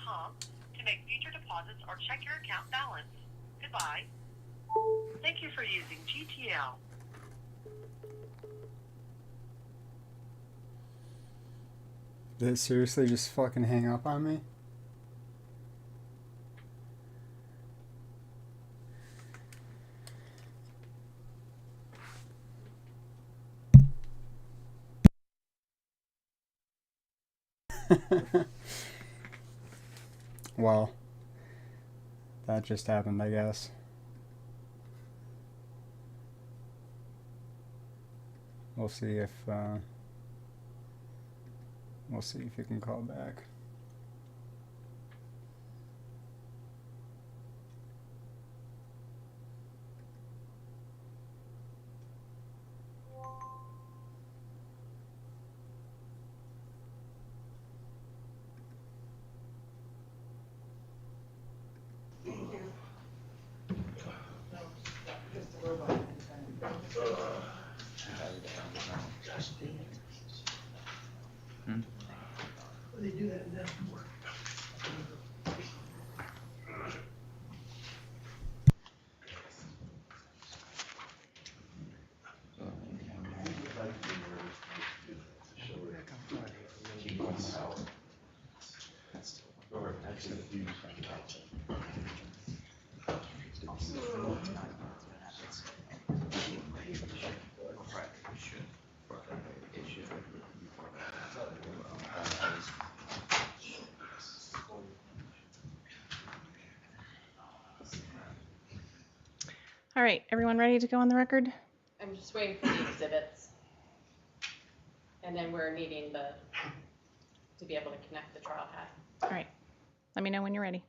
KGUN.com to make future deposits or check your account balance. Goodbye. Thank you for using GTL. Did it seriously just fucking hang up on me? Well, that just happened, I guess. We'll see if you can call back. They do that in that work. All right, everyone ready to go on the record? I'm just waiting for the exhibits. And then we're needing to be able to connect the trial hat. All right, let me know when you're ready.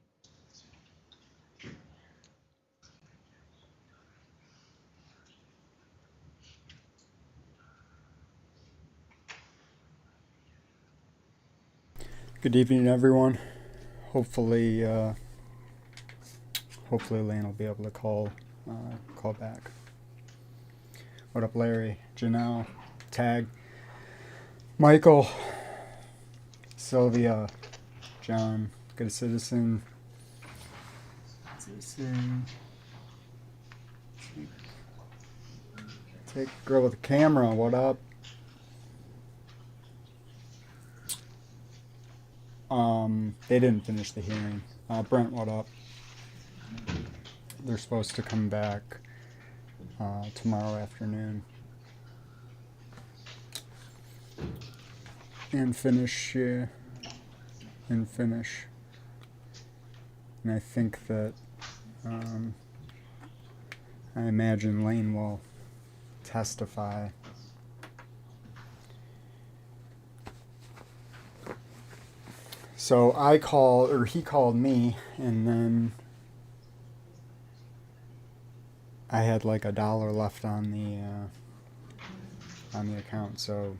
Good evening, everyone. Hopefully Lane will be able to call back. What up, Larry, Janelle, Tag, Michael, Sylvia, John, Good Citizen, Take girl with the camera. What up? They didn't finish the hearing. Brent, what up? They're supposed to come back tomorrow afternoon and finish. And I think that I imagine Lane will testify. So he called me, and then I had like $1 left on the account, so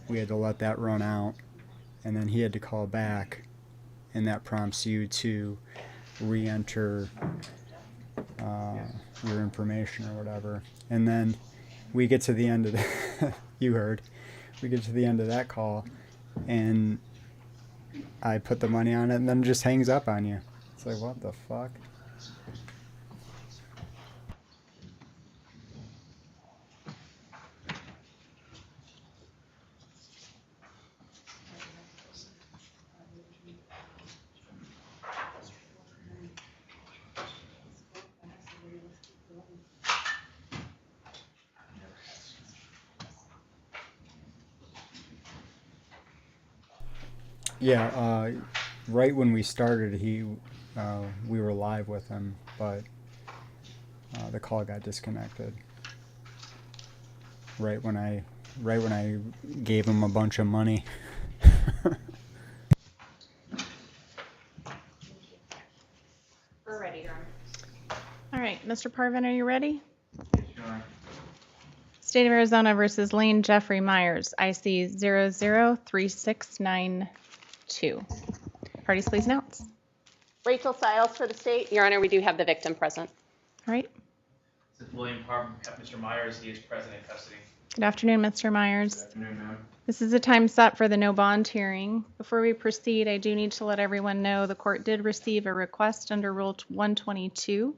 we had to let that run out, and then he had to call back, and that prompts you to re-enter your information or whatever. And then we get to the end of we get to the end of that call, and I put the money on it, and then it just hangs up on you. It's like, what the fuck? Yeah, right when we started, we were live with him, but the call got disconnected. Right when I gave him a bunch of money. We're ready, Your Honor. All right, Mr. Parvin, are you ready? Yes, Your Honor. State of Arizona versus Lane Jeffrey Myers, IC 003692. Parties, please announce. Rachel Stiles for the state. Your Honor, we do have the victim present. All right. This is William Parvin, Mr. Myers. He is present in custody. Good afternoon, Mr. Myers. Good afternoon, ma'am. This is a time set for the no bond hearing. Before we proceed, I do need to let everyone know the court did receive a request under Rule 122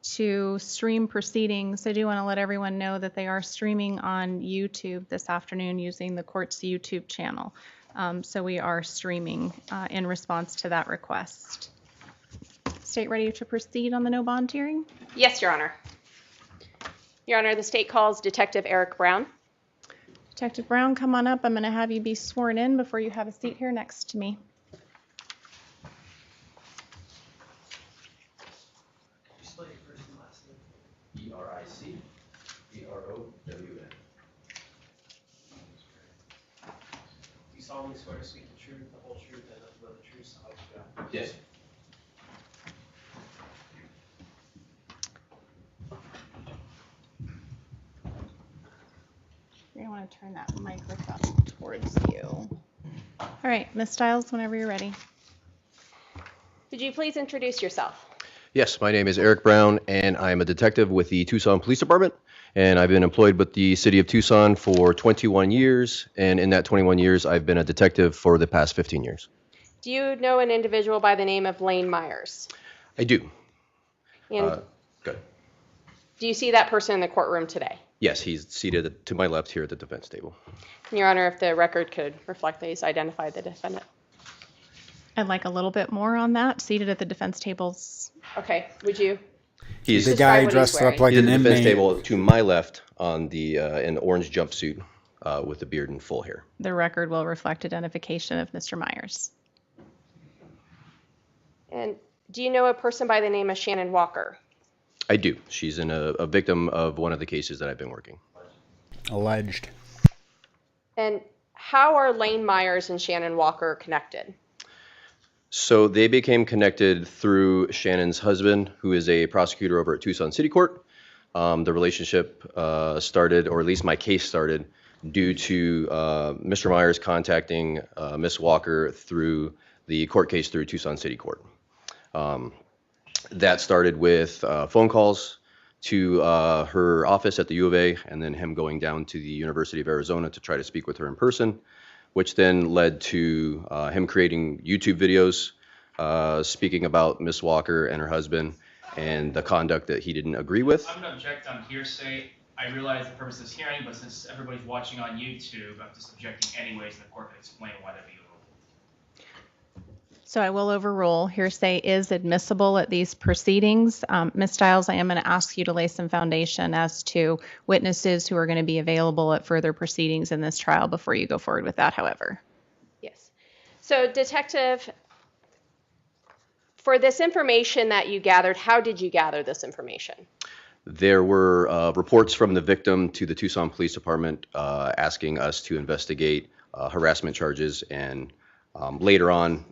to stream proceedings. I do want to let everyone know that they are streaming on YouTube this afternoon using the court's YouTube channel. So we are streaming in response to that request. State ready to proceed on the no bond hearing? Yes, Your Honor. Your Honor, the state calls Detective Eric Brown. Detective Brown, come on up. I'm going to have you be sworn in before you have a seat here next to me. You spell your first and last name. E-R-I-C-B-R-O-W-N. Do you solemnly swear to speak the truth, the whole truth, and nothing but the truth, so help you God? Yes. You're going to want to turn that microphone towards you. All right, Ms. Stiles, whenever you're ready. Would you please introduce yourself? Yes, my name is Eric Brown, and I'm a detective with the Tucson Police Department, and I've been employed with the City of Tucson for 21 years, and in that 21 years, I've been a detective for the past 15 years. Do you know an individual by the name of Lane Myers? I do. And Good. do you see that person in the courtroom today? Yes, he's seated to my left here at the defense table. Your Honor, if the record could reflect that he's identified the defendant. I'd like a little bit more on that. Seated at the defense tables. Okay, would you? He's The Describe guy what he's dressed up wearing. like at an the defense inmate. table to my left on the an orange jumpsuit with a beard and full hair. The record will reflect identification of Mr. Myers. And do you know a person by the name of Shannon Walker? I do. She's a victim of one of the cases that I've been working. Alleged. And how are Lane Myers and Shannon Walker connected? So they became connected through Shannon's husband, who is a prosecutor over at Tucson City Court. The relationship started, or at least my case started, due to Mr. Myers contacting Miss Walker through the court case through Tucson City Court. That started with phone calls to her office at the U of A, and then him going down to the University of Arizona to try to speak with her in person, which then led to him creating YouTube videos speaking about Miss Walker and her husband and the conduct that he didn't agree with. I'm going to object on hearsay. I realize the purpose of this hearing, but since everybody's watching on YouTube, I'm just objecting anyways, and the court can explain why that'd be overruled. So I will overrule. Hearsay is admissible at these proceedings. Ms. Stiles, I am going to ask you to lay some foundation as to witnesses who are going to be available at further proceedings in this trial before you go forward with that, however. Yes. So, Detective, for this information that you gathered, how did you gather this information? There were reports from the victim to the Tucson Police Department asking us to investigate harassment charges and later on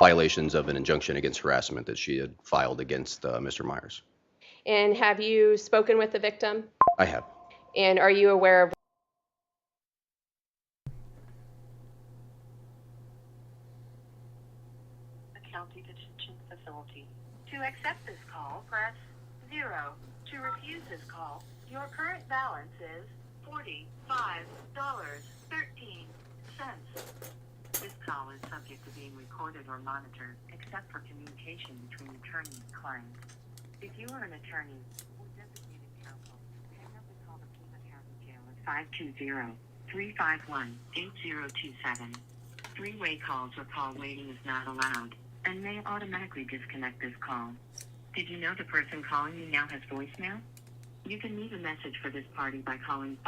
violations of an injunction against harassment that she had filed against Mr. Myers. And have you spoken with the victim? I have. And are you aware of The county detention facility. To accept this call, press 0. To refuse this call, your current balance is $45.13. This call is subject to being recorded or monitored, except for communication between attorney and client. If you are an attorney or designated counsel, hang up and call the Pima County Jail at 520-351-8027. Three-way calls or call waiting is not allowed and may automatically disconnect this call. Did you know the person calling you now has voicemail? You can leave a message for this party by calling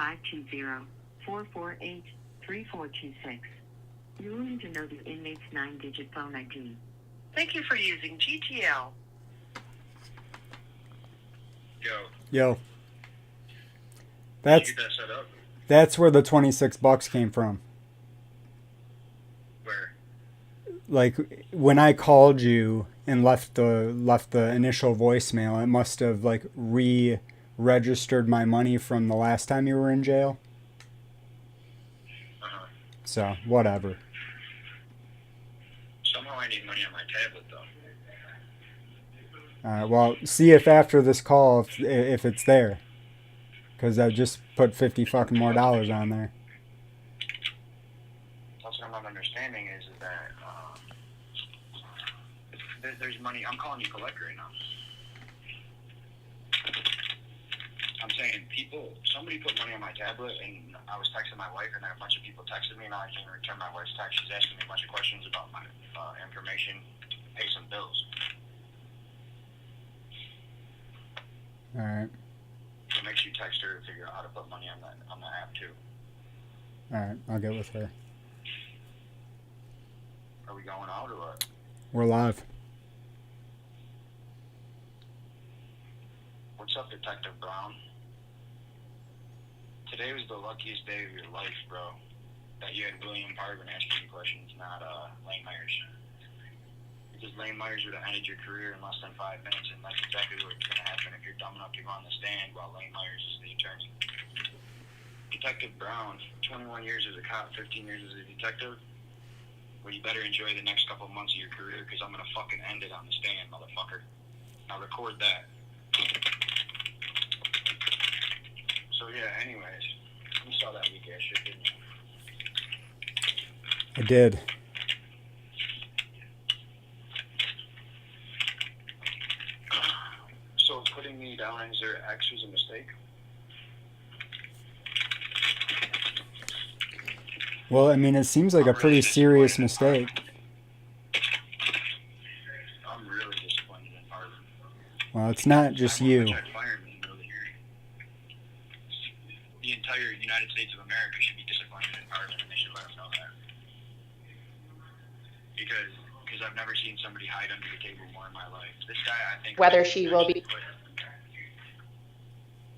520-448-3426. You will need to know the inmate's 9-digit phone ID. Thank you for using GTL. Yo. That's Get that set up. that's where the $26 came from. Where? Like when I called you and left the initial voicemail, it must have like re-registered my money from the last time you were in jail. So whatever. Somehow I need money on my tablet though. All right. Well, see if after this call if it's there. Because I just put 50 fucking more dollars on there. That's what I'm not understanding is that there's money. I'm calling you collector right now. I'm saying somebody put money on my tablet, and I was texting my wife, and then a bunch of people texted me, and I can't return my wife's text. She's asking me a bunch of questions about my information, pay some bills. All right. So make sure you text her to figure out how to put money on the app too. All right. I'll get with her. Are we going out or what? We're live. What's up, Detective Brown? Today was the luckiest day of your life, bro. That you had William Parvin asking you questions, not Lane Myers. Because Lane Myers would have ended your career in less than 5 minutes, and that's exactly what's going to happen if you're dumb enough to go on the stand while Lane Myers is the attorney. Detective Brown, 21 years as a cop, 15 years as a detective. Well, you better enjoy the next couple months of your career, because I'm going to fucking end it on the stand, motherfucker. Now record that. So yeah, anyways, you saw that weak ass shit, didn't you? I did. So putting me down as their ex was a mistake? Well, I mean, it seems like a pretty serious mistake. I'm really disappointed in Parvin. Well, it's not just you. The entire United States of America should be disappointed in Parvin, and they should let us know that. Because I've never seen somebody hide under the table more in my life. This guy, I think... Whether she will be...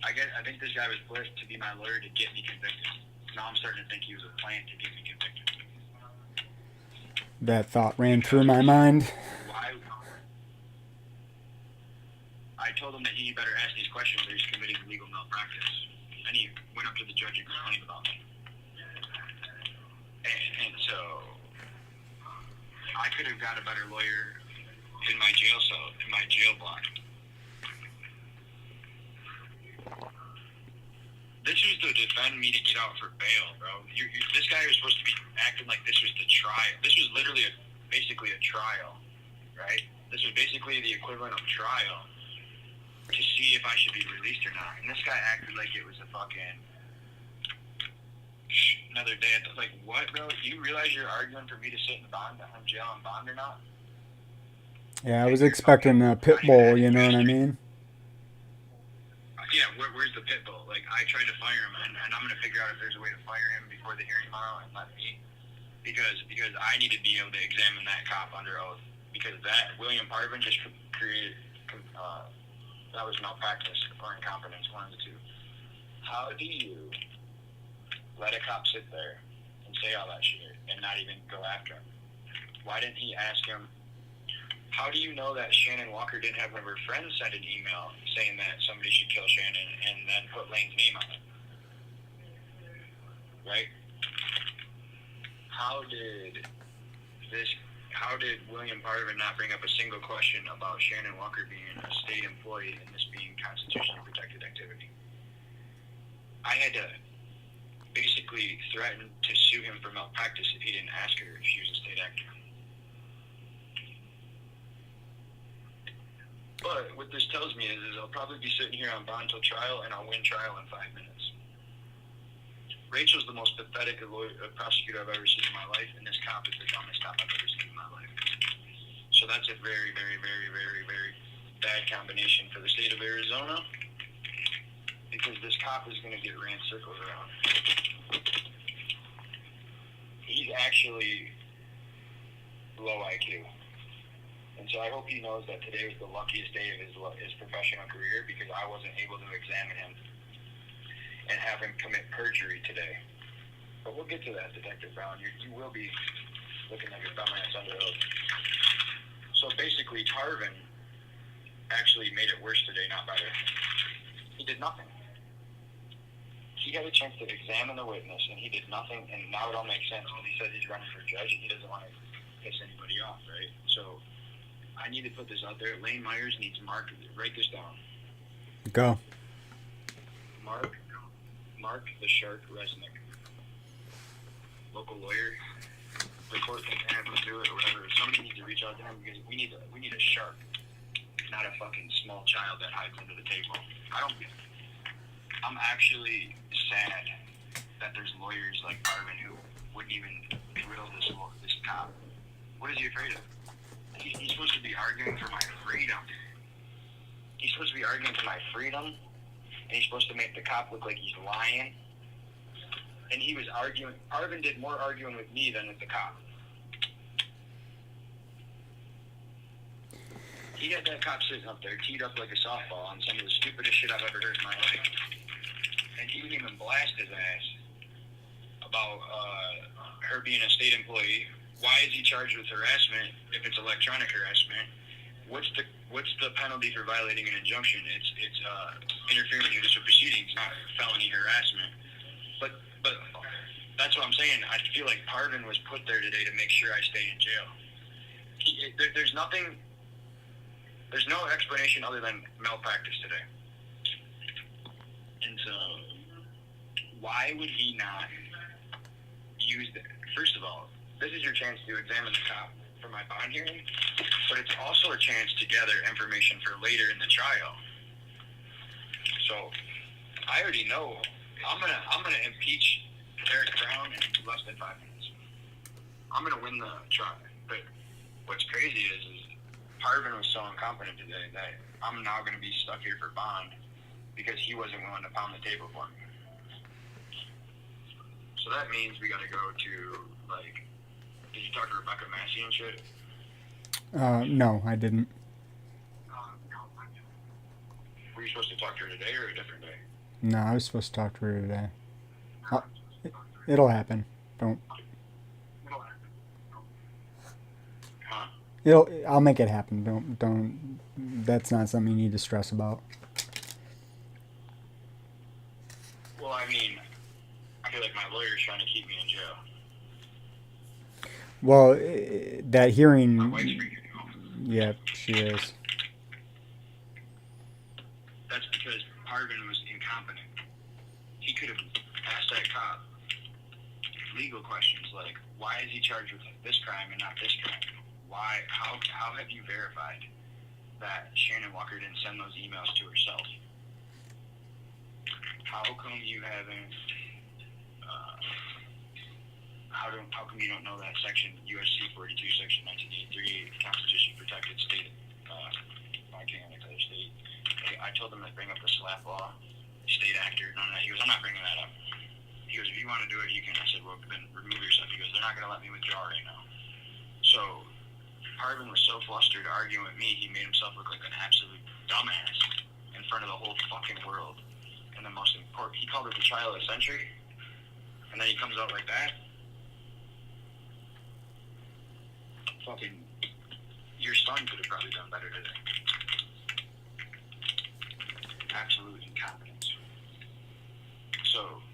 I think this guy was put to be my lawyer to get me convicted. Now I'm starting to think he was a plant to get me convicted. That thought ran through my mind. Why? I told him that he better ask these questions or he's committing legal malpractice. And he went up to the judge and complained about me. And so, I could have got a better lawyer in my jail cell, in my jail block. This was to defend me to get out for bail, bro. This guy was supposed to be acting like this was the trial. This was literally basically a trial, right? This was basically the equivalent of trial to see if I should be released or not. And this guy acted like it was a fucking another day. I was like, what, bro? Do you realize you're arguing for me to sit in jail on bond or not? Yeah, I was expecting a pit bull, you know what I mean? Yeah, where's the pit bull? Like, I tried to fire him, and I'm going to figure out if there's a way to fire him before the hearing tomorrow and let me. Because I need to be able to examine that cop under oath. Because that, William Parvin just created, that was malpractice or incompetence, one of the two. How do you let a cop sit there and say all that shit and not even go after him? Why didn't he ask him? How do you know that Shannon Walker didn't have one of her friends send an email saying that somebody should kill Shannon and then put Lane's name on it? Right? How did William Parvin not bring up a single question about Shannon Walker being a state employee and this being constitutionally protected activity? I had to basically threaten to sue him for malpractice if he didn't ask her if she was a state actor. But what this tells me is I'll probably be sitting here on bond till trial, and I'll win trial in 5 minutes. Rachel's the most pathetic prosecutor I've ever seen in my life, and this cop is the dumbest cop I've ever seen in my life. So that's a very, very, very, very, very bad combination for the state of Arizona, because this cop is going to get ran circles around. He's actually low IQ. And so I hope he knows that today was the luckiest day of his professional career, because I wasn't able to examine him and have him commit perjury today. But we'll get to that, Detective Brown. You will be looking like a dumbass under oath. So basically, Parvin actually made it worse today, not better. He did nothing. He had a chance to examine the witness, and he did nothing, and now it all makes sense when he says he's running for judge and he doesn't want to piss anybody off, right? So I need to put this out there. Lane Myers needs Mark. Write this down. Go. Mark Mark the Shark Resnick, local lawyer. The court can have him do it or whatever. Somebody needs to reach out to him because we need a shark, not a fucking small child that hides under the table. I'm actually sad that there's lawyers like Arvin who wouldn't even drill this cop. What is he afraid of? He's supposed to be arguing for my freedom. He's supposed to be arguing for my freedom, and he's supposed to make the cop look like he's lying. And he was arguing. Arvin did more arguing with me than with the cop. He had that cop sitting up there, teed up like a softball on some of the stupidest shit I've ever heard in my life. And he didn't even blast his ass about her being a state employee. Why is he charged with harassment if it's electronic harassment? What's the penalty for violating an injunction? It's interfering with judicial proceedings, not felony harassment. But that's what I'm saying. I feel like Parvin was put there today to make sure I stay in jail. There's no explanation other than malpractice today. And so, why would he not use that? First of all, this is your chance to examine the cop for my bond hearing, but it's also a chance to gather information for later in the trial. So, I already know I'm gonna impeach Eric Brown in less than 5 minutes. I'm gonna win the trial. But what's crazy is Parvin was so incompetent today that I'm now gonna be stuck here for bond because he wasn't willing to pound the table for me. So that means we gotta go to, like, did you talk to Rebecca Massey and shit? No, I didn't. Were you supposed to talk to her today or a different day? No, I was supposed to talk to her today. It'll happen. Don't. Huh? I'll make it happen. Don't. That's not something you need to stress about. Well, I mean, I feel like my lawyer's trying to keep me in jail. Well, that hearing. My wife's freaking out. Yeah, she is. That's because Parvin was incompetent. He could have asked that cop legal questions like, why is he charged with this crime and not this crime? Why? How have you verified that Shannon Walker didn't send those emails to herself? How come you haven't? How come you don't know that section USC 42 section 1983 Constitution protected state? I can't declare state. I told him to bring up the SLAPP law, state actor, none of that. He goes, I'm not bringing that up. He goes, if you want to do it, you can. I said, well, then remove yourself. He goes, they're not going to let me withdraw right now. So Parvin was so flustered arguing with me, he made himself look like an absolute dumbass in front of the whole fucking world. And the most important, he called it the trial of the century, and then he comes out like that. Fucking, your son could have probably done better today. Absolute incompetence. So,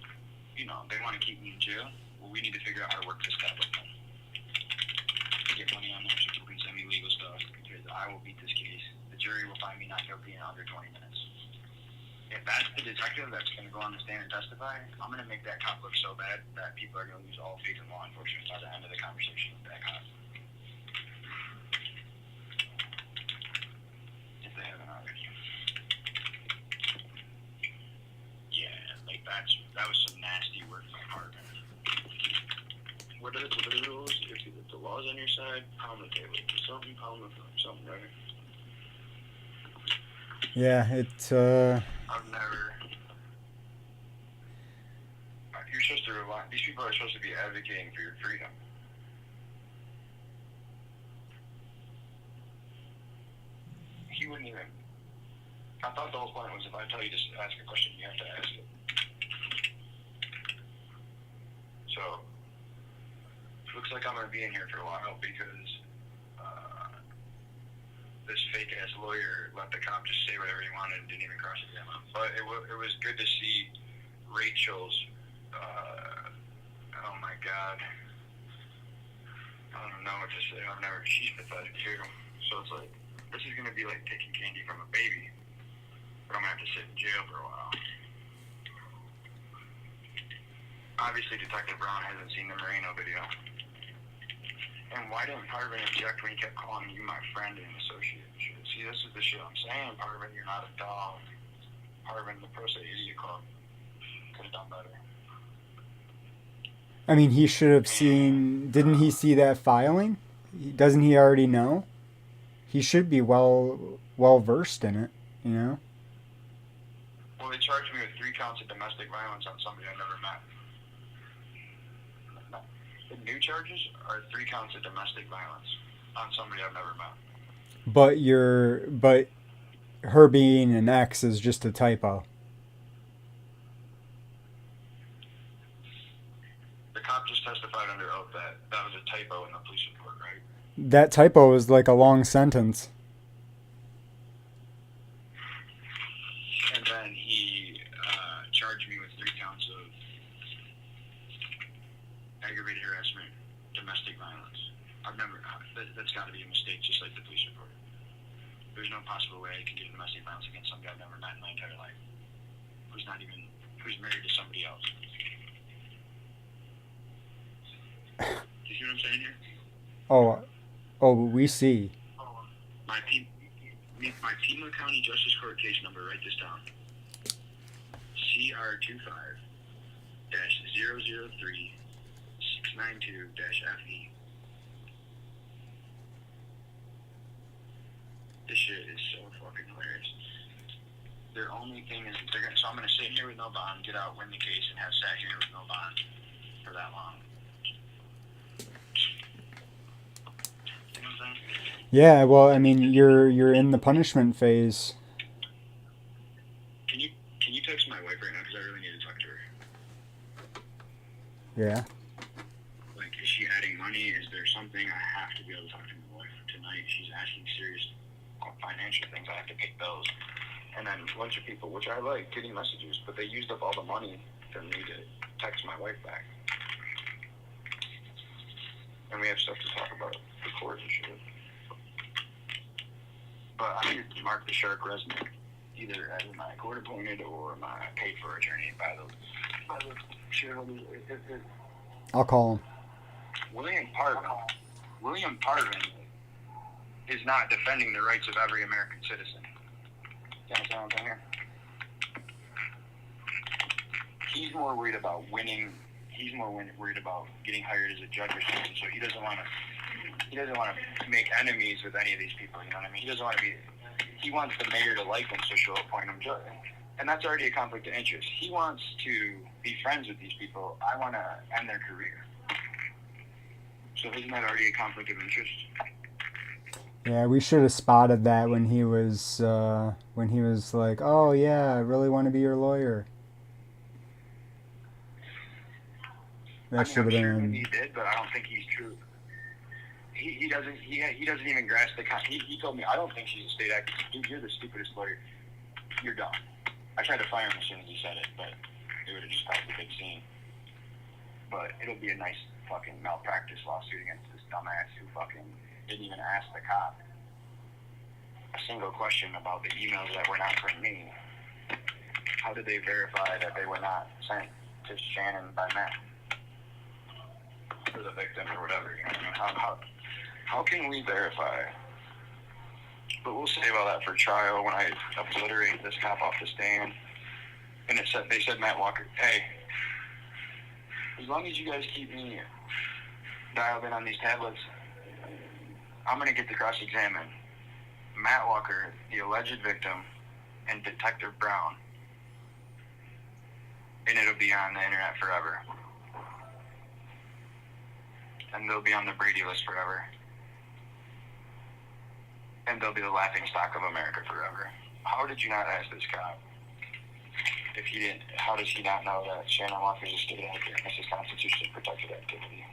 you know, they want to keep me in jail. Well, we need to figure out how to work this stuff with them. Get money on them so people can send me legal stuff because I will beat this case. The jury will find me not guilty in under 20 minutes. If that's the detective that's going to go on the stand and testify, I'm going to make that cop look so bad that people are going to lose all faith in law enforcement by the end of the conversation with that cop. If they haven't already. Yeah, like that was some nasty work by Parvin. What are the rules? If the law's on your side, pound the table. If something, pound the phone. Something, right? Yeah, it's I've never. You're supposed to rely. These people are supposed to be advocating for your freedom. He wouldn't even. I thought the whole point was if I tell you to ask a question, you have to ask it. So, looks like I'm going to be in here for a while because this fake-ass lawyer let the cop just say whatever he wanted and didn't even cross-examine him. But it was good to see Rachel's, oh my God, I don't know what to say. She's pathetic too. So it's like, this is going to be like taking candy from a baby. But I'm going to have to sit in jail for a while. obviously Detective Brown hasn't seen the Moreno video. And why didn't Parvin object when he kept calling you my friend and associate? See, this is the shit I'm saying, Parvin. You're not a dog. Parvin, the Pro Se Idiot Club could have done better. I mean, he should have seen. Didn't he see that filing? Doesn't he already know? He should be well versed in it, you know. Well, they charged me with 3 counts of domestic violence on somebody I never met. The new charges are 3 counts of domestic violence on somebody I've never met. But her being an ex is just a typo. The cop just testified under oath that that was a typo in the police report, right? That typo was like a long sentence. And then he charged me with 3 counts of aggravated harassment, domestic violence. I've never, that's got to be a mistake, just like the police report. There's no possible way I can get domestic violence against somebody I've never met in my entire life, who's married to somebody else. Do you see what I'm saying here? Oh, we see. My Pima County Justice Court case number, write this down. CR25-003-692-FE. This shit is so fucking hilarious. Their only thing is, so I'm gonna sit here with no bond, get out, win the case, and have sat here with no bond for that long. You know what I'm saying? Yeah, well, I mean, you're in the punishment phase. Can you text my wife right now, because I really need to talk to her. Yeah. Like, is she adding money? Is there something? I have to be able to talk to my wife tonight. She's asking serious financial things. I have to pay bills. And then a bunch of people, which I like getting messages, but they used up all the money for me to text my wife back. And we have stuff to talk about, the court and shit. But I need to mark the shark resume, either as my court appointed or my paid for attorney by the shareholders. I'll call him. William Parvin is not defending the rights of every American citizen. You understand what I'm saying here? He's more worried about winning. He's more worried about getting hired as a judge or something. So he doesn't want to make enemies with any of these people. You know what I mean? He doesn't want to be. He wants the mayor to like him, so she'll appoint him judge. And that's already a conflict of interest. He wants to be friends with these people. I want to end their career. So isn't that already a conflict of interest? Yeah, we should have spotted that when he was like, "Oh yeah, I really want to be your lawyer." That should have I'm sure been. he did, but I don't think he's true. He doesn't even grasp the. He told me, I don't think she's a state actor. Dude, you're the stupidest lawyer. You're dumb. I tried to fire him as soon as he said it, but it would have just caused a big scene. But it'll be a nice fucking malpractice lawsuit against this dumbass who fucking didn't even ask the cop a single question about the emails that were not from me. How did they verify that they were not sent to Shannon by Matt? Or the victim or whatever, you know what I mean? How can we verify? But we'll save all that for trial when I obliterate this cop off the stand. And they said Matt Walker, hey, as long as you guys keep me dialed in on these tablets, I'm going to get to cross-examine Matt Walker, the alleged victim, and Detective Brown. And it'll be on the internet forever. And they'll be on the Brady list forever. And they'll be the laughingstock of America forever. How did you not ask this cop? If he didn't, how does he not know that Shannon Walker is a state actor and this is constitutionally protected activity?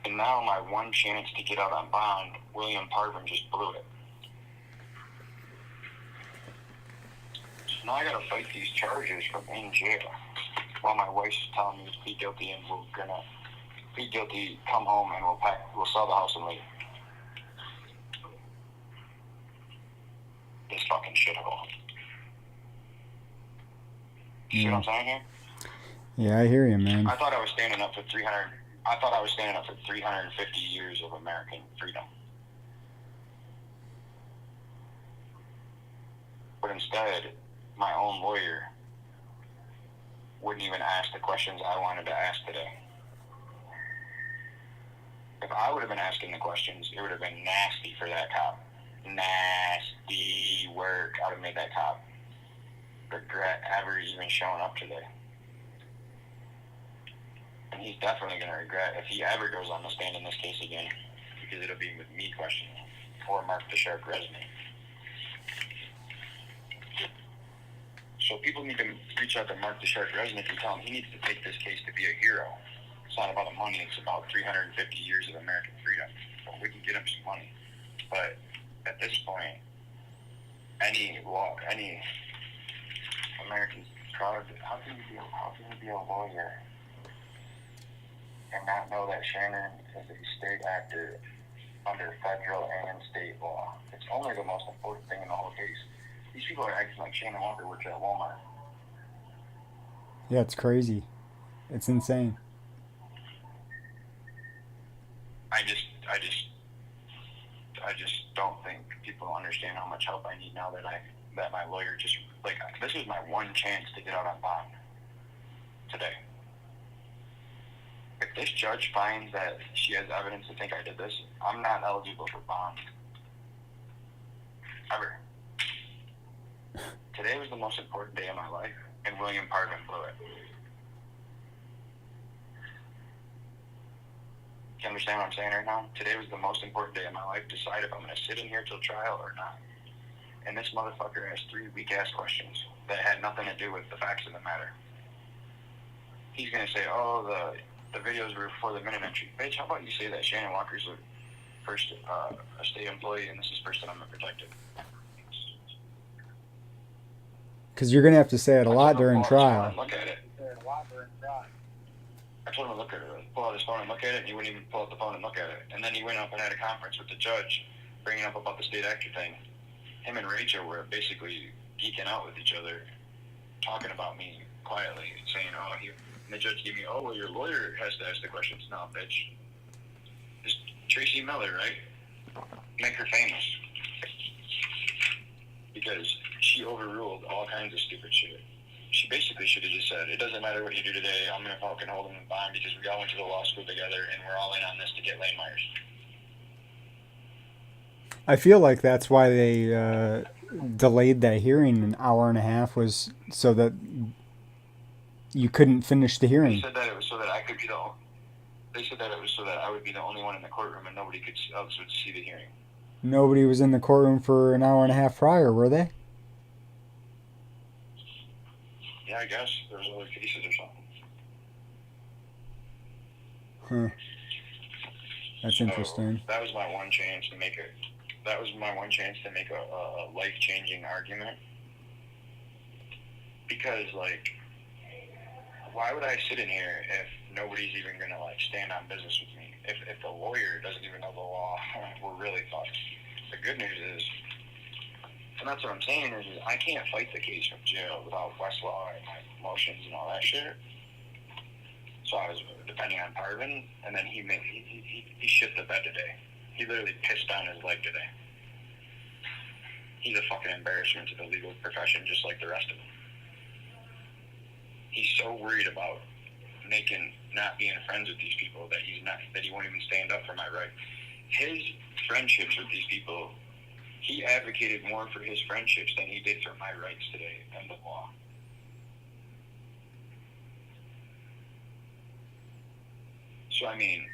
And now my one chance to get out on bond, William Parvin just blew it. So now I gotta fight these charges from in jail. While my wife's telling me to plead guilty and we're gonna plead guilty, come home and we'll sell the house and leave. This fucking shithole. See what I'm saying here? Yeah, I hear you, man. I thought I was standing up for 350 years of American freedom. But instead, my own lawyer wouldn't even ask the questions I wanted to ask today. If I would have been asking the questions, it would have been nasty for that cop. Nasty work. I would have made that cop regret ever even showing up today. And he's definitely going to regret if he ever goes on the stand in this case again, because it'll be with me questioning or Mark the Shark resume. So people need to reach out to Mark the Shark resident and tell him he needs to take this case to be a hero. It's not about the money, it's about 350 years of American freedom. Well, we can get him some money. But at this point, any American proud, how can you be a lawyer and not know that Shannon is a state actor under federal and state law? It's only the most important thing in the whole case. These people are acting like Shannon Walker works at Walmart. Yeah, it's crazy. It's insane. I just don't think people understand how much help I need now that my lawyer just, like, this is my one chance to get out on bond today. If this judge finds that she has evidence to think I did this, I'm not eligible for bond. Ever. Today was the most important day of my life, and William Parvin blew it. You understand what I'm saying right now? Today was the most important day of my life. Decide if I'm going to sit in here till trial or not. And this motherfucker has 3 weak-ass questions that had nothing to do with the facts of the matter. He's going to say, oh, the videos were before the minute entry. Bitch, how about you say that Shannon Walker's a state employee and this is First Amendment protected? Because you're going to have to say it a lot during trial. Look at it. I told him to look at it. Pull out his phone and look at it, and he wouldn't even pull out the phone and look at it. And then he went up and had a conference with the judge, bringing up about the state actor thing. Him and Rachel were basically geeking out with each other, talking about me quietly, saying, oh, and the judge gave me, oh, well, your lawyer has to ask the questions. No, bitch. It's Tracy Miller, right? Make her famous. Because she overruled all kinds of stupid shit. She basically should have just said, it doesn't matter what you do today, I'm going to fucking hold him in bond because we all went to the law school together and we're all in on this to get lane Myers. I feel like that's why they delayed that hearing an hour and a half, was so that you couldn't finish the hearing. They said that it was so that I could be They said that it was so that I would be the only one in the courtroom and nobody else would see the hearing. Nobody was in the courtroom for an hour and a half prior, were they? Yeah, I guess there was other cases or Huh. something. That's interesting. So that was my one chance to make a life-changing argument. Because, like, why would I sit in here if nobody's even gonna like stand on business with me? If the lawyer doesn't even know the law, we're really fucked. The good news is, and that's what I'm saying, is I can't fight the case from jail without Westlaw and my motions and all that shit. So I was depending on Parvin, and then he shit the bed today. He literally pissed on his leg today. He's a fucking embarrassment to the legal profession, just like the rest of them. He's so worried about not being friends with these people that he won't even stand up for my right. His friendships with these people, he advocated more for his friendships than he did for my rights today and the law. So, I mean,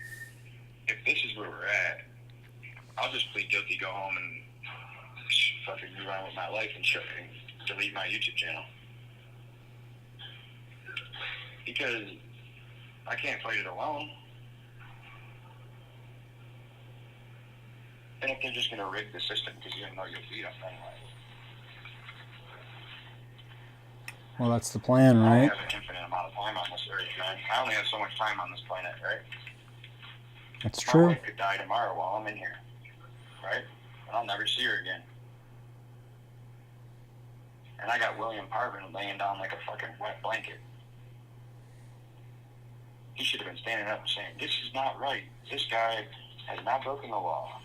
if this is where we're at, I'll just plead guilty, go home, and fucking move on with my life and delete my YouTube channel. Because I can't fight it alone. And if they're just going to rig the system because you didn't know you'll beat them anyway. Well, that's the plan, I right? have an infinite amount of time on this earth, man. I only have so much time on this planet, right? That's My true. wife could die tomorrow while I'm in here, right? And I'll never see her again. And I got William Parvin laying down like a fucking wet blanket. He should have been standing up and saying, this is not right. This guy has not broken the law.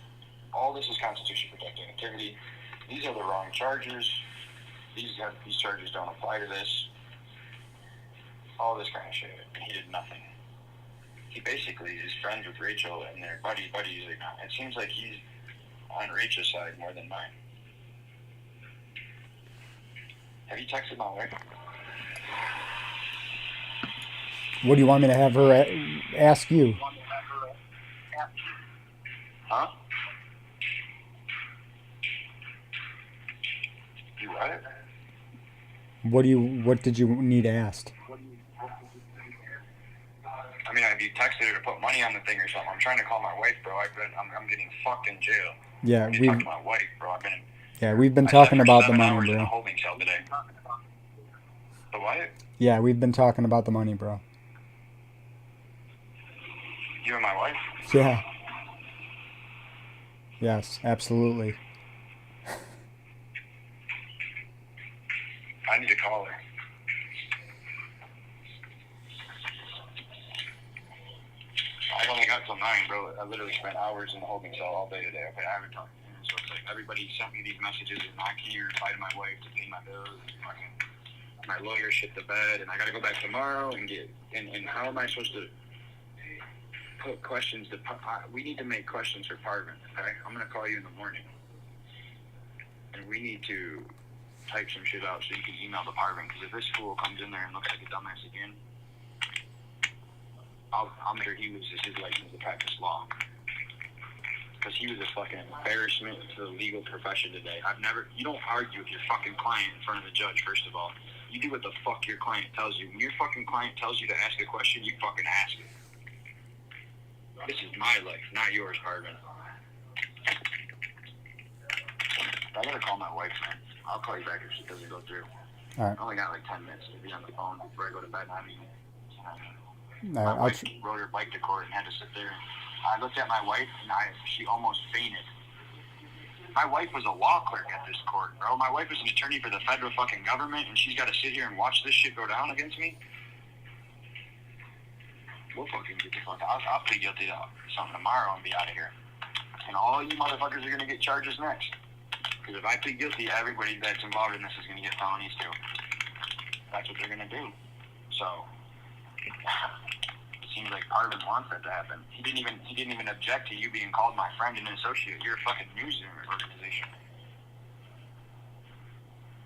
All this is Constitution protecting activity. These are the wrong charges. These charges don't apply to this. All this kind of shit. And he did nothing. He basically is friends with Rachel and they're buddies. It seems like he's on Rachel's side more than mine. Have you texted my wife? What do you want me to have her ask you? Huh? You what? What did you need asked? I mean, have you texted her to put money on the thing or something? I'm trying to call my wife, bro. I'm getting fucked in jail. Yeah, we've talked to my wife, bro. We've been talking about the money, hours in a bro. holding cell today. The what? Yeah, we've been talking about the money, bro. You and my wife? Yeah. Yes, absolutely. I need to call her. I only got till 9, bro. I literally spent hours in the holding cell all day today. Okay, I haven't talked to him. So it's like everybody sent me these messages and I can't even reply to my wife to pay my bills. And fucking my lawyer shit the bed and I gotta go back tomorrow and get and how am I supposed to put questions to we need to make questions for Parvin, okay? I'm gonna call you in the morning. And we need to type some shit out so you can email the Parvin, because if this fool comes in there and looks like a dumbass again, I'll make sure he loses his license to practice law. Because he was a fucking embarrassment to the legal profession today. You don't argue with your fucking client in front of the judge, first of all. You do what the fuck your client tells you. When your fucking client tells you to ask a question, you fucking ask it. This is my life, not yours, Parvin. I gotta call my wife, man. I'll call you back if she doesn't go through. All right. I only got like 10 minutes to be on the phone before I go to bed. I mean, All right, my wife rode her bike to court and had to sit there. I looked at my wife and she almost fainted. My wife was a law clerk at this court, bro. My wife was an attorney for the federal fucking government, and she's got to sit here and watch this shit go down against me. We'll fucking get the fuck out. I'll plead guilty to something tomorrow and be out of here. And all you motherfuckers are gonna get charges next. Because if I plead guilty, everybody that's involved in this is gonna get felonies too. That's what they're gonna do. So it seems like Parvin wants that to happen. He didn't even object to you being called my friend and associate. You're a fucking Newsroom organization.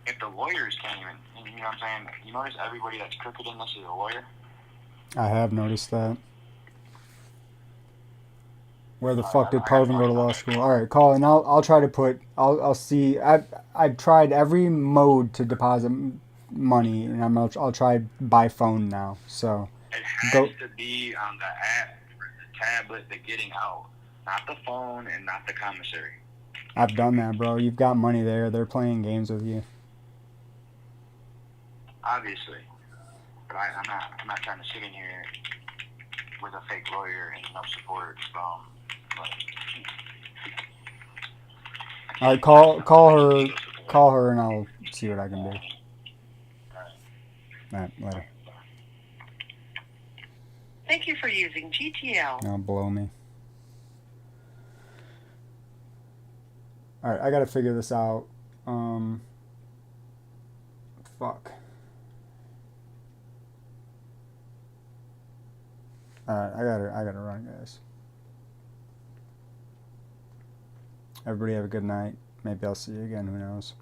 If the lawyers can't even, you know what I'm saying? You notice everybody that's crooked in this is a lawyer? I have noticed that. Where the fuck did Parvin go to law school? All right, call, and I'll try to put. I'll see. I've tried every mode to deposit money, and I'll try by phone now. So it has to be on the app, the tablet, the getting out, not the phone and not the commissary. I've done that, bro. You've got money there. They're playing games with you. Obviously, but I'm not trying to sit in here with a fake lawyer and no support from. All right, call her, and I'll see what I can do. All right, later. Thank you for using GTL. Don't blow me. All right, I gotta figure this out. Fuck. All right, I gotta run, guys. Everybody have a good night. Maybe I'll see you again. Who knows?